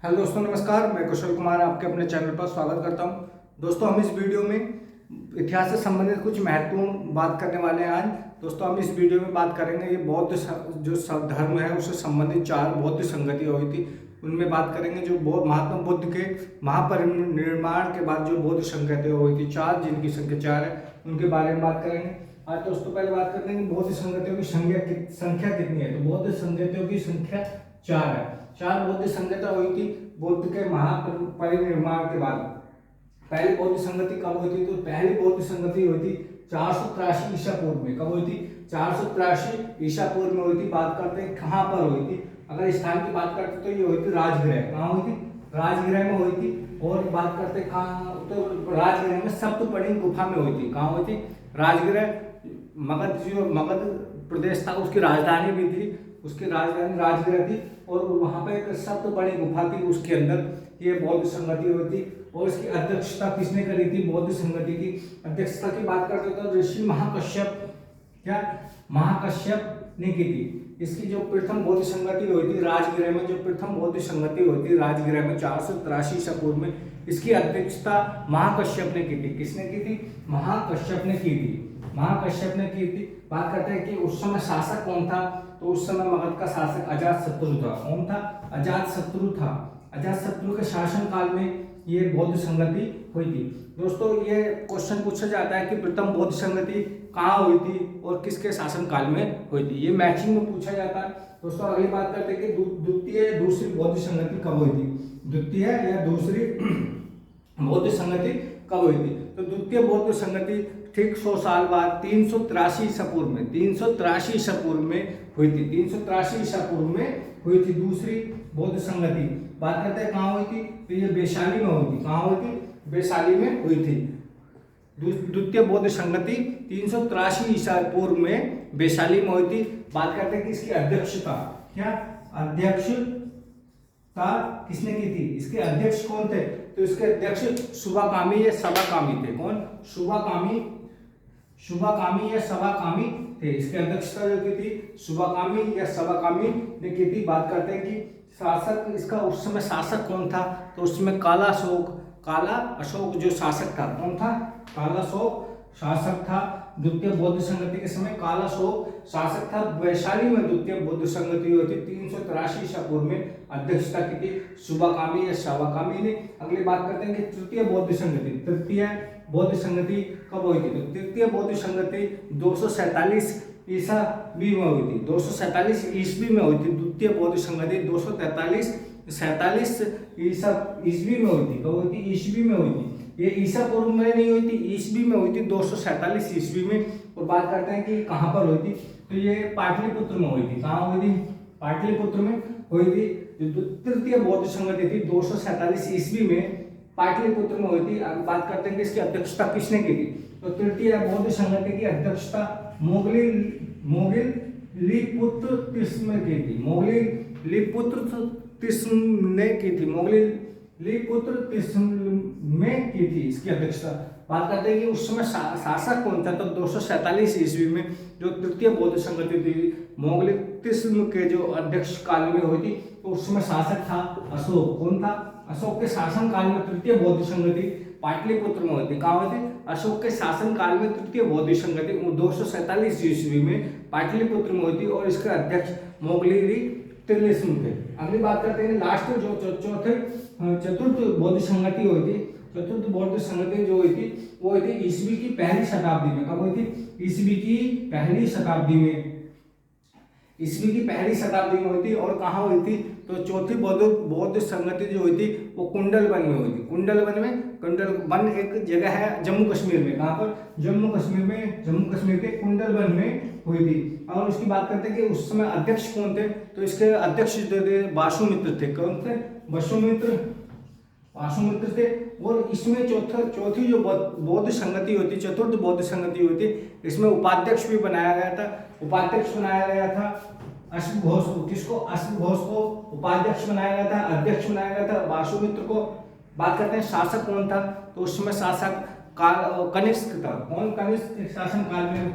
Hello दोस्तों, नमस्कार। मैं कुशल कुमार आपके अपने चैनल पर स्वागत करता हूं। दोस्तों, हम इस वीडियो में इतिहास से संबंधित कुछ महत्वपूर्ण बात करने वाले हैं। आज दोस्तों हम इस वीडियो में बात करेंगे ये बौद्ध जो धर्म है उससे संबंधित 4 बौद्ध संगति हुई थी, उनमें बात करेंगे। जो महात्मा बुद्ध के महापरिनिर्वाण के बाद जो बौद्ध संगति हुई थी 4, जिनकी संख्या 4 है, उनके बारे में बात करेंगे। आज दोस्तों पहले बात करते हैं कि बौद्ध संगतियों की संख्या कितनी है। तो बौद्ध संगतियों की संख्या 4 है। 4 बौद्ध संगतियां हुई थी बुद्ध के महापरिनिर्वाण के बाद। पहली बौद्ध संगति कब हुई थी? तो पहली बौद्ध संगति हुई थी 483 ईसा पूर्व में। कब हुई थी? 483 ईसा पूर्व में हुई थी। बात करते हैं कहाँ पर हुई थी। अगर स्थान की बात करते तो ये हुई थी राजगृह। कहाँ हुई थी? राजगृह में हुई थी। और बात करते कहाँ, तो राजगृह में सप्तपर्णी गुफा में हुई थी। कहाँ हुई थी? राजगृह। मगध प्रदेश था, उसकी राजधानी भी थी, उसकी राजधानी राजगृह थी। और वहां पर एक सप्तपर्णी गुफा थी, उसके अंदर ये बौद्ध संगति हुई थी। और इसकी अध्यक्षता किसने करी थी? बौद्ध संगति की अध्यक्षता की बात करते तो ऋषि महाकश्यप ने की थी। इसकी जो प्रथम बौद्ध संगति हुई थी राजगृह में, जो प्रथम बौद्ध संगति हुई थी राजगृह में 483 ईसा पूर्व में, इसकी अध्यक्षता महाकश्यप ने की थी। किसने की थी? महाकश्यप ने की थी। महाकश्यप ने की थी। बात करते हैं कि उस समय शासक कौन था? तो उस समय मगध का शासक अजातशत्रु था। कौन था? अजातशत्रु था। अजातशत्रु के शासन काल में ये बौद्ध संगति हुई थी। दोस्तों, ये क्वेश्चन पूछा जाता है कि प्रथम बौद्ध संगति कहाँ हुई थी और किसके शासन काल में हुई थी। ये मैचिंग में पूछा जाता है। दोस्तों, अगली बात करते हैं कि दूसरी बौद्ध संगति कब हुई थी। द्वितीय या दूसरी बौद्ध संगति कब हुई थी? तो द्वितीय बौद्ध संगति ठीक 100 साल बाद 383 ईसा पूर्व में, 383 ईसा पूर्व में हुई थी। 383 ईसा पूर्व में हुई थी दूसरी बौद्ध संगति। बात करते हैं कहाँ हुई थी। तो ये वैशाली में हुई थी। कहाँ हुई थी? वैशाली में हुई थी। द्वितीय बौद्ध संगति 383 ईसा पूर्व में वैशाली में हुई थी। बात करते हैं कि इसकी अध्यक्षता किसने की थी? इसके अध्यक्ष कौन थे? तो इसके अध्यक्ष शुभाकामी या सभाकामी थे। कौन? शुभाकामी या सभाकामी थे। इसके अध्यक्षता जो की थी शुभाकामी या सभाकामी ने की थी। बात करते हैं कि शासक, इसका उस समय शासक कौन था? तो उस समय काला अशोक जो शासक था। कौन था? काला अशोक शासक था। द्वितीय बौद्ध संगति के समय काला अशोक शासक था। वैशाली में द्वितीय बौद्ध संगति हुई थी 383 ईसा पूर्व में। अध्यक्षता की थी शुभाकामी या सभाकामी ने। अगली बात करते हैं कि तृतीय बौद्ध संगति कब हुई थी? तो तृतीय बौद्ध संगति 247 ईस्वी में हुई थी। 247 ईस्वी में हुई थी। द्वितीय बौद्ध संगति 247 ईस्वी में हुई थी। कब हुई थी? ईस्वी में हुई थी। ये ईसा पूर्व में नहीं हुई थी, ईस्वी में हुई थी, 247 ईस्वी में। और बात करते हैं कि कहाँ पर हुई थी। तो ये पाटलिपुत्र में हुई थी। कहाँ हुई थी? पाटलिपुत्र में हुई थी। जो तृतीय बौद्ध संगति थी 247 ईस्वी में पाटलिपुत्र में हुई थी। अब बात करते हैं कि इसकी अध्यक्षता किसने की थी। तो तृतीय बौद्ध संगति की अध्यक्षता मोगलिपुत्र तिस्म की थी। मोगलिपुत्र तिस्म ने की थी। मोगलिपुत्र तिस्म में की थी इसकी अध्यक्षता। बात करते हैं कि उस समय शासक कौन था। तो 247 ईस्वी में जो तृतीय बौद्ध संगति थी मोगलितिस्म के जो अध्यक्ष काल में हुई थी, तो उस समय शासक था अशोक। कौन था? अशोक के शासन काल में तृतीय बौद्ध संगति पाटलिपुत्र में हुई थी। कहाँ हुई थी? अशोक के शासन काल में तृतीय बौद्ध संगति 247 ईस्वी में पाटलिपुत्र में हुई थी। और इसके अध्यक्ष मोगलितिस्म थे। अगली बात करते हैं लास्ट जो चतुर्थ बौद्ध संगति हुई थी। चतुर्थ बौद्ध संगति जो हुई थी वो हुई थी ईस्वी की पहली शताब्दी में। कब हुई थी? ईस्वी की पहली शताब्दी में हुई थी। और कहाँ हुई थी? तो चौथी बौद्ध संगति जो हुई थी वो कुंडलवन में हुई थी। कुंडलवन एक जगह है जम्मू कश्मीर में। कहाँ पर? जम्मू कश्मीर के कुंडलवन में हुई थी। और उसकी बात करते हैं कि उस समय अध्यक्ष कौन थे। तो इसके अध्यक्ष जो थे वासुमित्र थे। कौन थे? वासुमित्र थे। और इसमें चौथी जो बौद्ध संगति होती, चतुर्थ बौद्ध संगति होती, इसमें उपाध्यक्ष भी बनाया गया था अश्वघोष को। किसको? अश्वघोष को उपाध्यक्ष बनाया गया था। अध्यक्ष बनाया गया था वासुमित्र को। बात करते हैं शासक कौन था। तो उस समय शासक कनिष्क था। कौन? कनिष्क शासन काल में